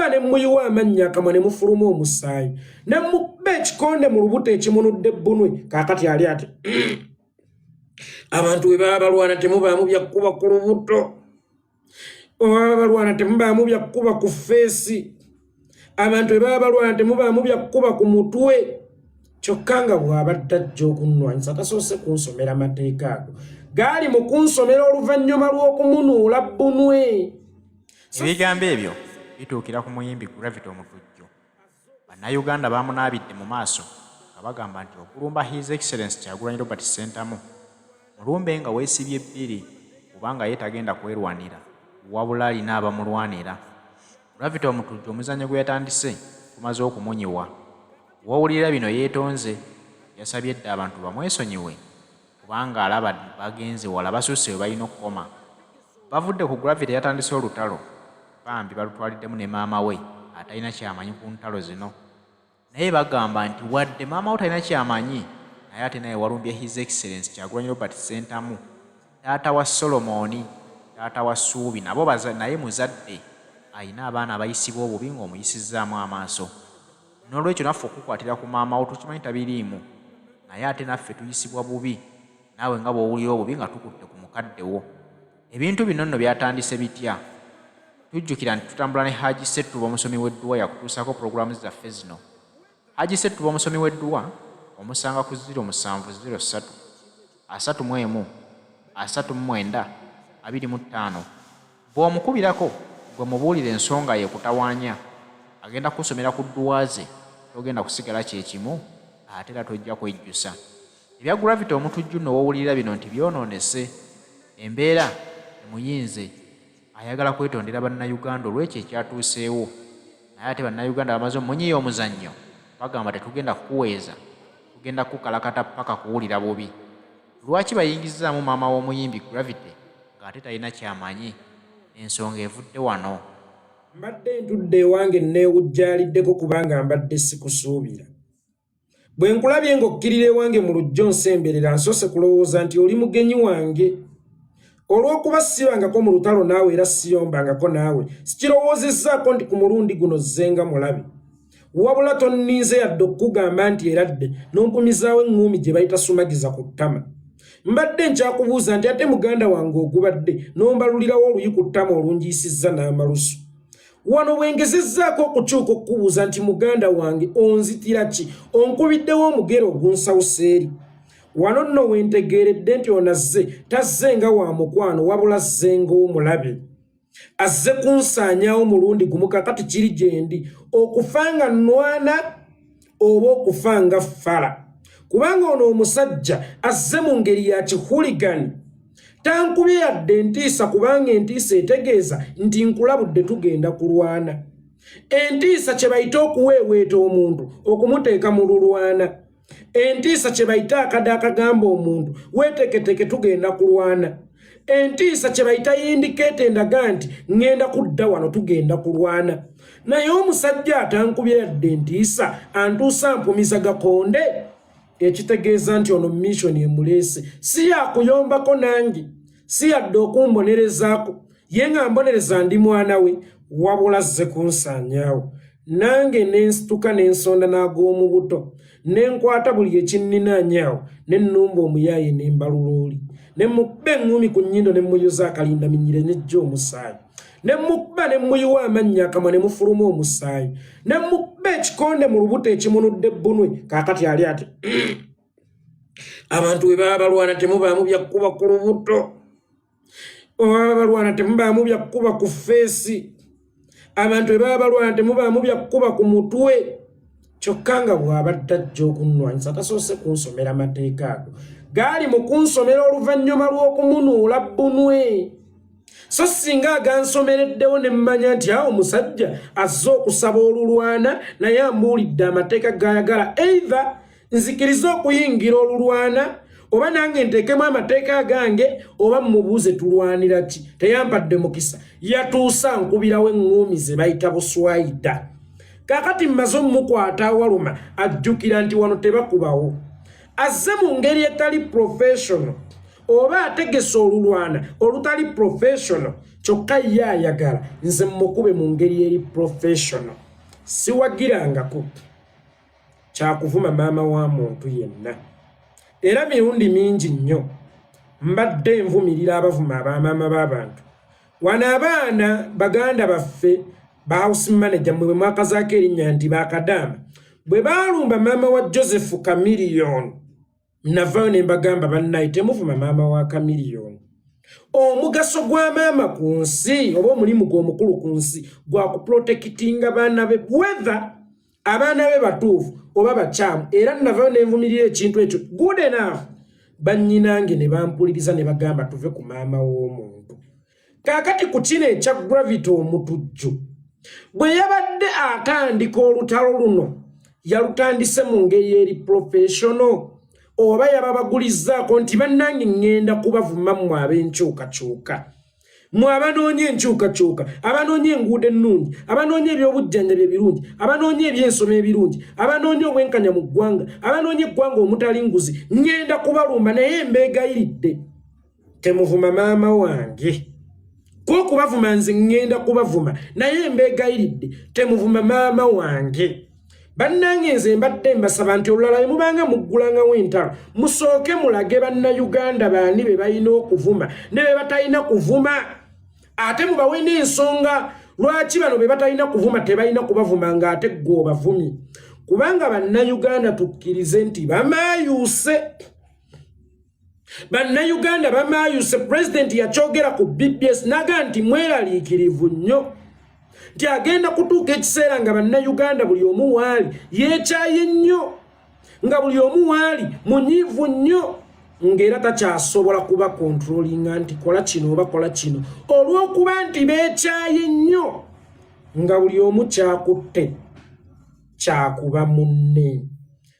mukuba ne muyiwa amanya akamwa ne mufuluma omusaayi ne mukube ekikonde mu lubuto ekimunudde bbunwe kaakati ali ati abantu bwe baba balwana temubaamu byakuba ku lubuto baba balwana temubaamu byakuba ku feesi abantu bwe baba balwana temubaamu byakuba ku mutwe kyokka nga bw'abadde ajja okunnwanyisa tasoose kunsomera amateeka ago gaali mu kunsomera oluvannyuma lw'okumunuula bbunwe. Ebigambo ebyo bituukira ku muyimbi Gravity Omutujju. Bannayuganda baamunaabidde mu maaso nga bagamba nti okulumba His Excellency Kyagulanyi Robert Ssentamu mulumbe nga weesibye bbiri kubanga ye tagenda kwerwanira wabula alina abamulwanira. Gravity Omutujju omuzannyo gwe yatandise gumaze okumunyiwa. W'owulira bino Yetonze yasabye dda abantu bamwesonyiwe kubanga alaba bagenze wala basusse we balina okukoma. Bavudde ku Gravity yatandise olutalo bambi balutwaliddemu ne maama we atalina kyamanyi ku ntalo zino. Naye bagamba nti wadde maama we talina kyamanyi naye ate naye walumbye His Excellency Kyagulanyi Robert Ssentamu taata wa Solomoni taata wa Ssuubi nabo naye muzadde ayina abaana abayisibwa obubi ng'omuyisizzaamu amaaso. N'olwekyo naffe okukwatira ku maama wo tukimanyi tabiriimu naye ate naffe tuyisibwa bubi naawe nga bw'owulira obubi nga tukutte ku mukadde wo. Ebintu bino nno byatandise bitya? Tujjukira nti tutambula ne Haji Settuba omusomi w'edduwa yakutuusako pulogulaamu zaffe zino. Haji Settuba omusomi w'edduwa omusanga ku 0703 31 39 25. Bw'omukubirako gwe mubuulire ensonga ye kutawaanya agenda kusomera ku dduwa ze togenda kusigala kyekimu ate era tojja kwejjusa. Ebya Gravity Omutujju nno w'owulira bino nti byonoonese embeera emuyinze ayagala kwetondera bannayuganda olw'ekyo ekyatuuseewo naye ate bannayuganda bamaze omunyiiya omuzannyo bagamba tetugenda kukuweeza tugenda kukalakata paka kuwulira bubi. Lwaki bayingizaamu maama w'omuyimbi Gravity ng'ate talina kyamanyi? Ensonga evudde wano. Mbadde ntudde ewange neewujjaaliddeko kubanga mbadde sikusuubira. Bwe nkulabye ng'okkirira ewange mu lujjo nsemberera nsoose kulowooza nti oli mugenyi wange. Olw'okuba sibangako mu lutalo naawe era siyombangako naawe sikirowoozezzaako nti ku mulundi guno zzenga mulabe. Wabula tonninze yadde okugamba nti eradde n'ompumizaawo eŋŋuumi gye bayita sumagiza ku ttama. Mbadde nkyakubuuza nti ate muganda wange ogubadde n'ombalulirawo oluyi ku ttama olungiisizza n'amalusu. Wano bwengezezzaako okukyuka okukubuuza nti muganda wange onzitira ki onkubiddewo omugere ogunsawusa eri. Wano nno wentegeeredde nti onazze tazze nga wa mukwano wabula azze ng'omulabe. Azze kunsaanyaawo mulundi gumu kakati kiri gye ndi okufa nga nnwana oba okufa nga ffala. Kubanga ono omusajja azze mu ngeri ya kihuligani. Tankubye yadde entiisa kubanga entiisa etegeeza nti nkulabudde tugenda kulwana. Entiisa kye bayita okuweeweeta omuntu okumuteeka mu lulwana. Entiisa kye bayita akada akagamba omuntu weeteketeke tugenda kulwana. Entiisa kye bayita yindikeeta endaga nti ŋŋenda kudda wano tugenda kulwana. Naye omusajja atankubye yadde entiisa antuusa mpumiza gakonde. Ekitegeeza nti ono missoni emuleese si yakuyombako nange si yadde okumbonerezaako ye nga mbonereza ndi mwana we wabula azze kunsaanyaawo. Nange nensituka nensonda n'ag'omu buto nenkwata buli ekinninaanyaawo nennumba omuyaaye nembalula oli nemmukuba eŋŋumi ku nnyindo nemmuyuza akalinda minyire nejja omusaayi nemmukuba nemmuyiwa amanya akamwa nemufuluma omusaayi nemmukuba ekikonde mu lubuto ekimunudde bbunwe kaakati ali ati abantu bwe baba balwana temubaamu byakuba ku lubuto baba balwana temubaamu byakuba ku feesi abantu bwe baba balwana temubaamu byakuba ku mutwe. Kyokka nga bw'abadde ajja okunnwanyisa tasoose kunsomera amateeka ago gaali mu kunsomera oluvannyuma lw'okumunuula bbunwe. So singa agansomereddewo ne mmanya nti awo omusajja azze okusaba olulwana naye ambuulidde amateeka g'ayagala either nzikiriza okuyingira olulwana oba nange nteekemu amateeka agange oba mmubuuze tulwanira ki. Teyampadde mukisa yatuusa nkubirawo eŋŋuumi ze bayita buswayida. Kakati mmaze omukwata awaluma ajjukira nti wano tebakubawo. Azze mu ngeri etali professional oba ategese olulwana olutali professional kyokka ye ayagala nze mukube mu ngeri eri professional siwagirangako kyakuvuma maama wa muntu yenna era mirundi mingi nnyo mbadde nvumirira abavuma abamaama b'abantu wano abaana baganda baffe ba house manager mwe mwakazaako erinnya nti bakadaama bwe baalumba maama wa Joseph Kamiliyoni navayo ne mbagamba bannaye temuvuma maama wa Kamiliyoni omugaso gwa maama ku nsi oba omulimu gw'omukulu ku nsi gwa kuprotectinga baana be whether abaana be batuufu oba bakyamu era navayo ne nvumirira ekintu ekyo good enough bannyinange ne bampuliriza ne bagamba tuve ku maama w'omuntu kaakati ku kino ekya gravity omutujju bwe yabadde atandika olutalo luno yalutandise mu ngeri eri professional oba yababagulizaako nti bannange ngenda kubavuma mmwe ab'enkyukakyuka mmwe abanoonya enkyukakyuka abanoonya enguudo ennungi abanoonya ebyobujjanjabi ebirungi abanoonya ebyensoma ebirungi abanoonya obwenkanya mu ggwanga abanoonya eggwanga omutali nguzi ngenda kubalumba naye mbeegayiridde temuvuma maama wange kubavuma nze ngenda kubavuma naye mbeegayiridde temuvuma maama wange bannange nze mbadde mbasaba nti olulala mubanga muggulangawo entalo musooke mulage bannayuganda baani be balina okuvuma ne be batalina kuvuma ate mubawe n'ensonga lwaki bano be batalina kuvuma tebalina kubavuma ng'ate ggwe obavumye kubanga bannayuganda tukkirize nti bamaayuuse bannayuganda bamaayuuse pulezidenti yakyogera ku BBS naga nti mweraliikirivu nnyo nti agenda kutuuka ekiseera nga bannayuganda buli omu waali yeekyaye nnyo nga buli omu waali munyiivu nnyo ng'era takyasobola kuba kontrolinga nti kola kino oba kola kino olw'okuba nti beekyaye nnyo nga buli omu kyakutte kyakuba munne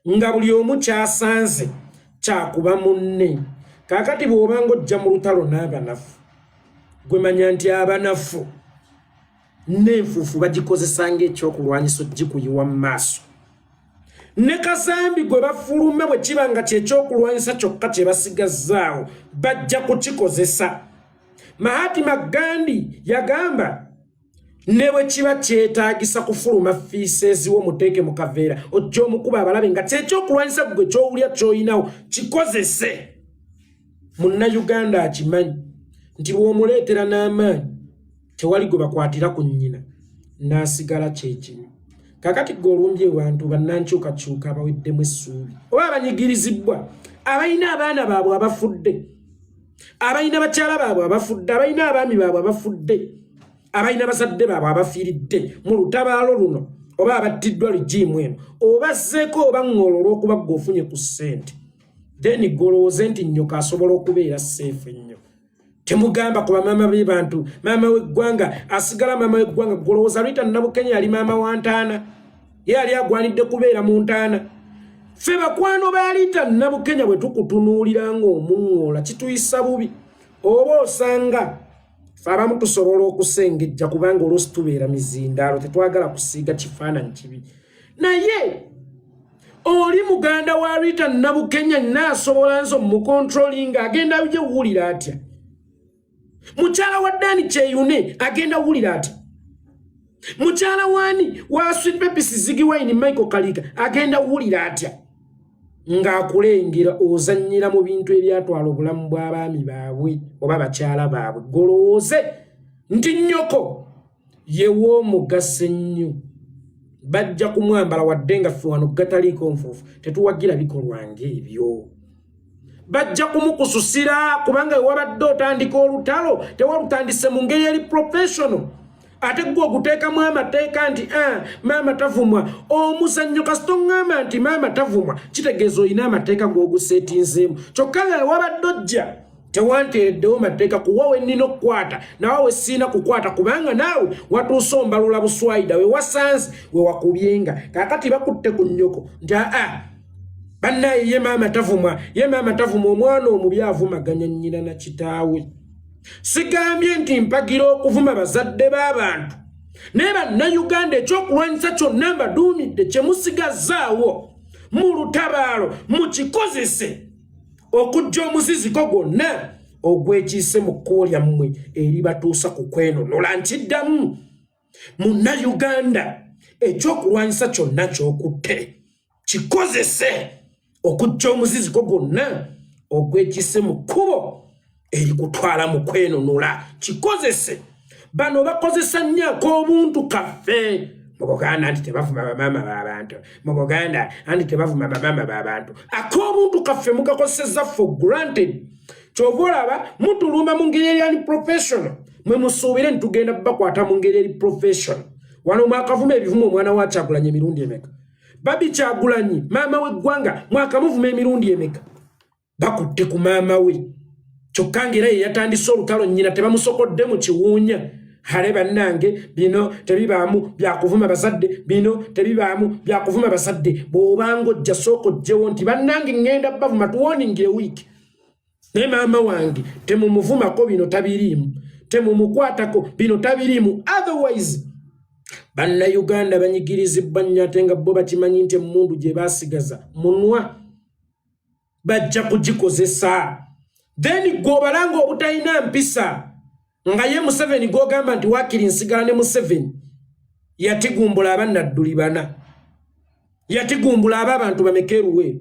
nga buli omu kyasanze kyakuba munne kaakati bw'obanga ojja mu lutalo n'abanafu gwe manya nti abanafu n'enfuufu bagikozesa ng'ekyokulwanyisa ogikuyiwa mu maaso ne kasambi gwe bafuluma bwe kiba nga kyekyokulwanyisa kyokka kye basigazzaawo bajja kukikozesa Mahatma Gandhi yagamba ne bwe kiba kyetaagisa kufuluma fiiseezi w'omuteeke mu kaveera ojja omukuba abalabe nga kyekyokulwanyisa gwe kyowulya ky'oyinawo kikozese munnayuganda akimanyi nti bw'omuleetera n'amaanyi tewali gwe bakwatira ku nnyina n'asigala kyekimu kakati gwe olumbye abantu bannankyukakyuka abaweddemu essuubi oba abanyigirizibwa abalina abaana baabwe abafudde abalina bakyala baabwe abafudde abalina abaami baabwe abafudde abalina bazadde baabwe abafiiridde mu lutabaalo luno oba abattiddwa ligiimu eno obazzeeko oba ŋŋolo olw'okuba gwe ofunye ku ssente then golowooze nti nnyoka asobola okubeera seefu ennyo temugamba kuba maama b'ebantu maama w'eggwanga asigala maama w'eggwanga golowooza Rita Nabukenya yali maama wa ntaana ye yali agwanidde kubeera mu ntaana ffe bakwano ba Rita Nabukenya bwe tukutunuulira ng'omuŋŋoola kituyisa bubi oba osanga ffe abamu tusobola okusengejja kubanga oluusi tubeera mizindaalo tetwagala kusiiga kifaananyi kibi naye oli muganda wa Rita Nabukenya naasobola nzo mukontrolinga agenda uje wuwulira atya mukyala wa Dani Kyeyune agenda wuwulira atya mukyala wani wa Sweet Pepisi Ziggy Wine Michael Kalika agenda wuwulira atya ng'akulengera ozannyira mu bintu ebyatwala obulamu bw'abaami baabwe oba bakyala baabwe golowooze nti nnyoko ye w'omugaso ennyo bajja kumwambala wadde nga ffe wano gataliiko nfuufu tetuwagira bikolwa ng'ebyo bajja kumukususira kubanga wabadde otandika olutalo tewalutandise mu ngeri eri professional ate gwe oguteekamu amateeka nti maama tavumwa omuzannyo kasita oŋŋamba nti maama tavumwa kitegeeza olina amateeka g'oguseetinzeemu kyokka nga wabadde ojja tewanteereddewo mateeka kuwawe nnina okukwata nawe siina kukwata kubanga naawe watuuse ombalula buswayida we wasanze we wakubyenga kaakati bakutte ku nnyoko nti bannaye ye maama tavumwa omwana omubi avumaganya nnyina na kitaawe sigambye nti mpagira okuvuma bazadde b'abantu naye bannayuganda ekyokulwanyisa kyonna mbaduumidde kye musigazzaawo mu lutabaalo mukikozese okujja omuziziko gwonna ogwekiise mu kkubo lyammwe eribatuusa ku kwenonola. Nkiddamu, Munnayuganda, ekyokulwanyisa kyonna ky'okutte kikozese okuggya omuziziko gwonna ogwekiise mu kkubo erikutwala mu kwenonola. Kikozese. Bano bakozesa nnyo ak'obuntu kaffe. Mu Buganda anti tebavuma bamaama b'abantu. Mu Buganda anti tebavuma bamaama b'abantu. Ak'obuntu kaffe mugakozesezza for granted. Kyova olaba mutulumba mu ngeri eri professional. Mwe musuubire ntugenda bakwata mu ngeri eri professional. Wano mwakavuma ebivumo omwana wa Kyagulanyi emirundi emeka. Babi Kyagulanyi maama w'eggwanga mwakamuvuma emirundi emeka. Bakutte ku maama we. Kyokka ng'era ye yatandise olutalo nnyina tebamusokodde mu kiwuunya. Hale bannange bino tebibaamu byakuvuma bazadde, bino tebibaamu byakuvuma bazadde. Bw'obanga ojja sooka ojjewo nti bannange ŋŋenda bavuma tuwoningire wiiki. Ne maama wange temumuvumako bino tabiriimu. Temumukwatako bino tabiriimu. Otherwise Bannayuganda banyigirizibwa nnyo ate nga bo bakimanyi nti emmundu gye baasigaza munwa bajja kugikozesa. Then gwobalanga obutalina mpisa nga ye Museveni gwogamba nti waakiri nsigala ne Museveni yatigumbula abannadduli bana, yatigumbula abantu bamekeruwe.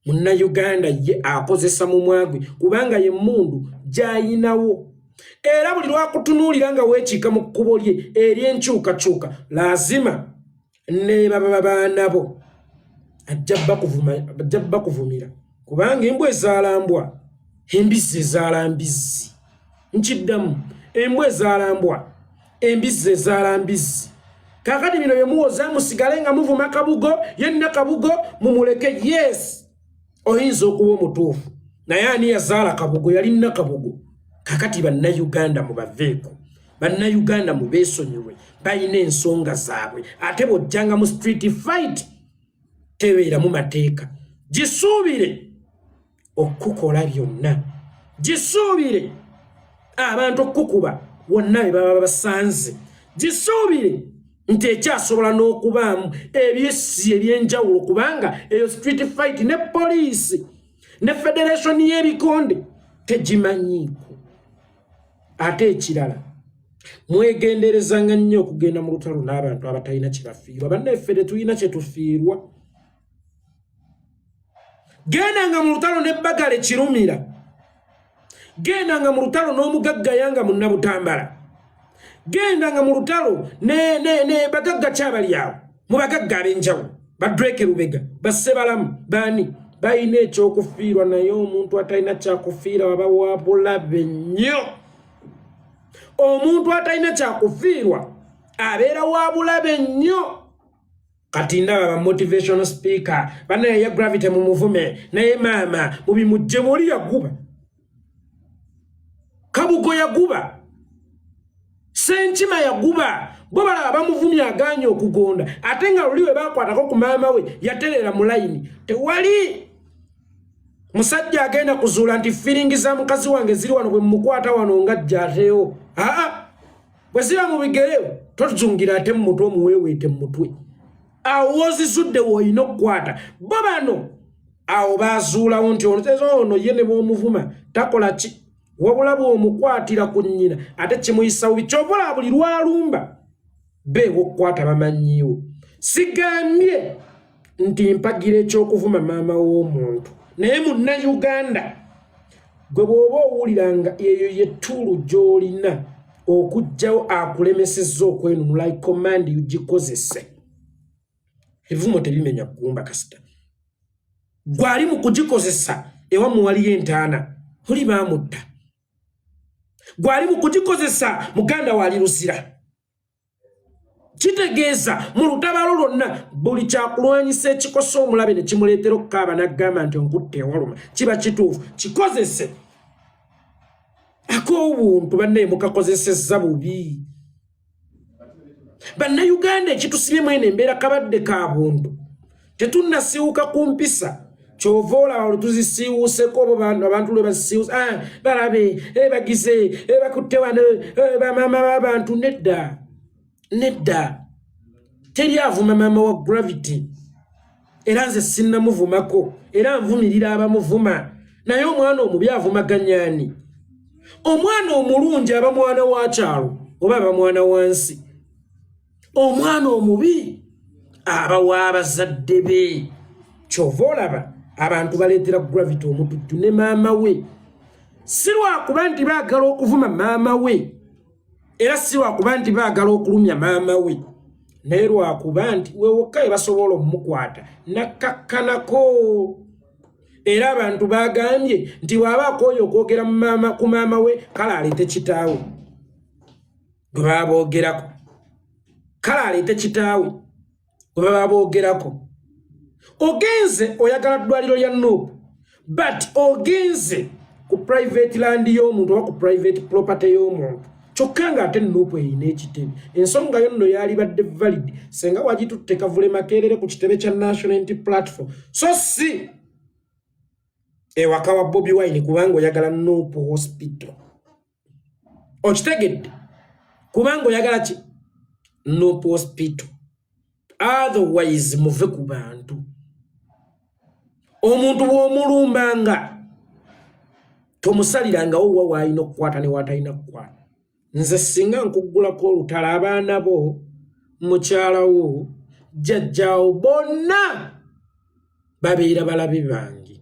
Munnayuganda ye akozesa mu mwagwe kubanga ye emmundu gy'ayinawo. Era buli lwakutunuulira nga weekiika mu kkubo lye ery'enkyukakyuka lazima ne babaana bo ajja bakuvumira kubanga embwa ezaala mbwa, embizzi ezaala mbizzi. Nkiddamu, embwa ezaala mbwa, embizzi ezaala mbizzi. Kaakati bino bye muwoza musigale nga muvuma kabugo, yenna kabugo mumuleke. Yes, oyinza okuba omutuufu naye ani yazaala kabugo? Yalina kabugo. Kakati Bannayuganda mubaveeko, Bannayuganda mubeesonyiwe, balina ensonga zaabwe. Ate bw'ojjanga mu street fight tebeera mu mateeka. Gisuubire okukola byonna, gisuubire abantu okukuba wonna be baba basanze, gisuubire nti ekyasobola n'okubaamu ebyessi eby'enjawulo kubanga eyo street fight ne poliisi ne federation y'ebikonde tegimanyiiko. Ate ekirala mwegenderezanga nnyo okugenda mu lutalo n'abantu abatalina kyebafiirwa. Bannaffe tetulina kye tufiirwa. Gendanga mu lutalo n'ebbagala ekirumira, gendanga mu lutalo n'omugagga yanga mu Nabutambala, gendanga mu lutalo ne bagagga kyabali awo mu bagagga ab'enjawulo, Badreke Lubega, Bassebalamu, baani balina ekyokufiirwa. Naye omuntu atalina kyakufiira waba wa bulabe nnyo. Omuntu atalina kyakufiirwa abeera wa bulabe nnyo. Kati ndaba ba motivational speaker banaye ya gravity mu muvume naye maama mubimujje muli yaguba, Kabugo yaguba, Senkima yaguba. Bo balaba bamuvumye aganye okugonda ate nga luli we bakwatako ku maama we yaterera mu layini. Tewali musajja agenda kuzuula nti feeling za mukazi wange ziri wano bwe mukwata wano nga jjateyo. Bwe ziba mu bigere tozungira ate mu mutwe omuweeweete mu mutwe. Awo wozizudde w'olina okukwata. Bo bano awo baazuulawo nti ono ye ne bw'omuvuma takola ki wabula bw'omukwatira ku nnyina ate kimuyisa bubi. Ky'obola buli lwalumba beewo okukwata bamanyiiwo. Sigambye nti mpagira eky'okuvuma maama w'omuntu. Naye Munnayuganda gwe bw'oba owuliranga eyo ye ttulu gy'olina okuggyawo akulemesezza okwenunula, I command you gikozese. Ebivumo tebimenya kugumba kasita. Gwali mu kugikozesa ewammwe waliyo entaana oli baamutta. Gwali mu kugikozesa muganda waali Luzira. Kitegeeza mu lutabalo lwonna buli kyakulwanyisa ekikosa omulabe ne kimuleetera okukaaba n'aggamba nti onkutte ewaluma kiba kituufu. Kikozese. Ak'obuntu bannaye mukakozesezza bubi. Bannayuganda ekitusibye mwene embeera kabadde ka buntu. Tetunnasiiwuka ku mpisa. Kyova olaba olutuzisiiwuuseko obo abantu lwe basisiiwuuse. Balabe, bagize, bakutte wano, bamaama b'abantu. Nedda. Nedda. Teri avuma maama wa gravity. Era nze sinnamuvumako. Era nvumirira abamuvuma. Naye omwana omubi avumaganya ani? Omwana omulungi aba mwana wa kyalo oba aba mwana wansi. Omwana omubi aba w'abazadde be. Kyova olaba abantu baleetera gravity omutujju ne maama we. Si lwakuba nti baagala okuvuma maama we, era si lwakuba nti baagala okulumya maama we, naye lwakuba nti we wokka basobola omukwata nakkakkanako. Era abantu bagambye nti bw'abaako oyo okwogera ku maama we kale aleete kitaawe gwe baba boogerako. Kale aleete kitaawe gwe baba boogerako. Ogenze oyagala ddwaliro lya Nuupu, but ogenze ku private land y'omuntu oba ku private property y'omuntu, kyokka ng'ate Nuupu erina ekitebe. Ensonga yonno yalibadde valid senga wagitutte Kavule Makerere ku kitebe kya National Unity Platform, so si ewaka wa Bobi Wine kubanga oyagala Nuupu Hospital. Okitegedde? Kubanga oyagala ki? Nuupu Hospital. Otherwise muve ku bantu. Omuntu bw'omulumbanga tomusalirangao wa wayina okukwata ne watalina kukwata. Nze singa nkuggulako olutalo abaana bo, mukyala wo, jjajjaawo bonna babeera balabe bange.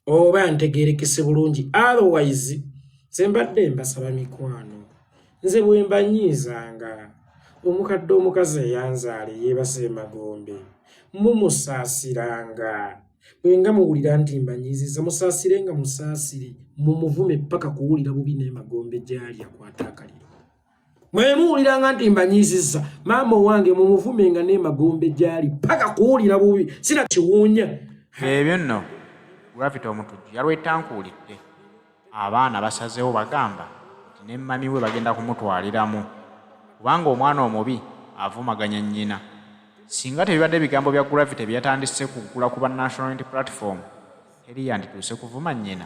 Oba ntegeerekese bulungi. Otherwise nze mbadde mbasaba mikwano. Nze bwe mbanyiizanga omukadde omukazi eyanzaala yeebase emagombe mumusaasiranga. Bwenga muwulira nti mbanyiiziza musaasirenga musaasire, mumuvume paka kuwulira bubi n'emagombe gy'ali akwata akaliro. Mwe muwuliranga nti mbanyiiziza maama wange mumuvumenga n'emagombe gy'ali paka kuwulira bubi sina kiwuunya. Ebyo nno gravity omutujju yalwetankuulidde abaana basazeewo bagamba nti ne mami we bagenda kumutwaliramu kubanga omwana omubi avumaganya nnyina. Singa tebibadde bigambo bya gravity byatandise kuggula ku ba National Unity Platform eri yandituuse kuvuma nnyina,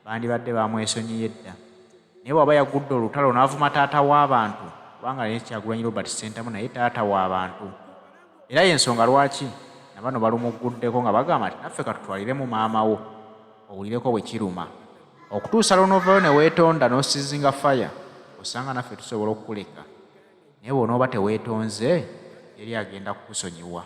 bandibadde bamwesonyiye dda. Naye bw'aba yagudde olutalo n'avuma taata w'abantu kubanga naye Kyagulanyi Robert Ssentamu naye taata w'abantu. Era y'ensonga lwaki na bano balumuguddeko nga bagamba nti naffe katutwaliremu maama wo owulireko bwe kiruma. Okutuusa lunovayo ne weetonda n'osizinga faya osanga naffe tusobola okukuleka. Naye bw'onooba teweetonze eri agenda kukusonyiwa.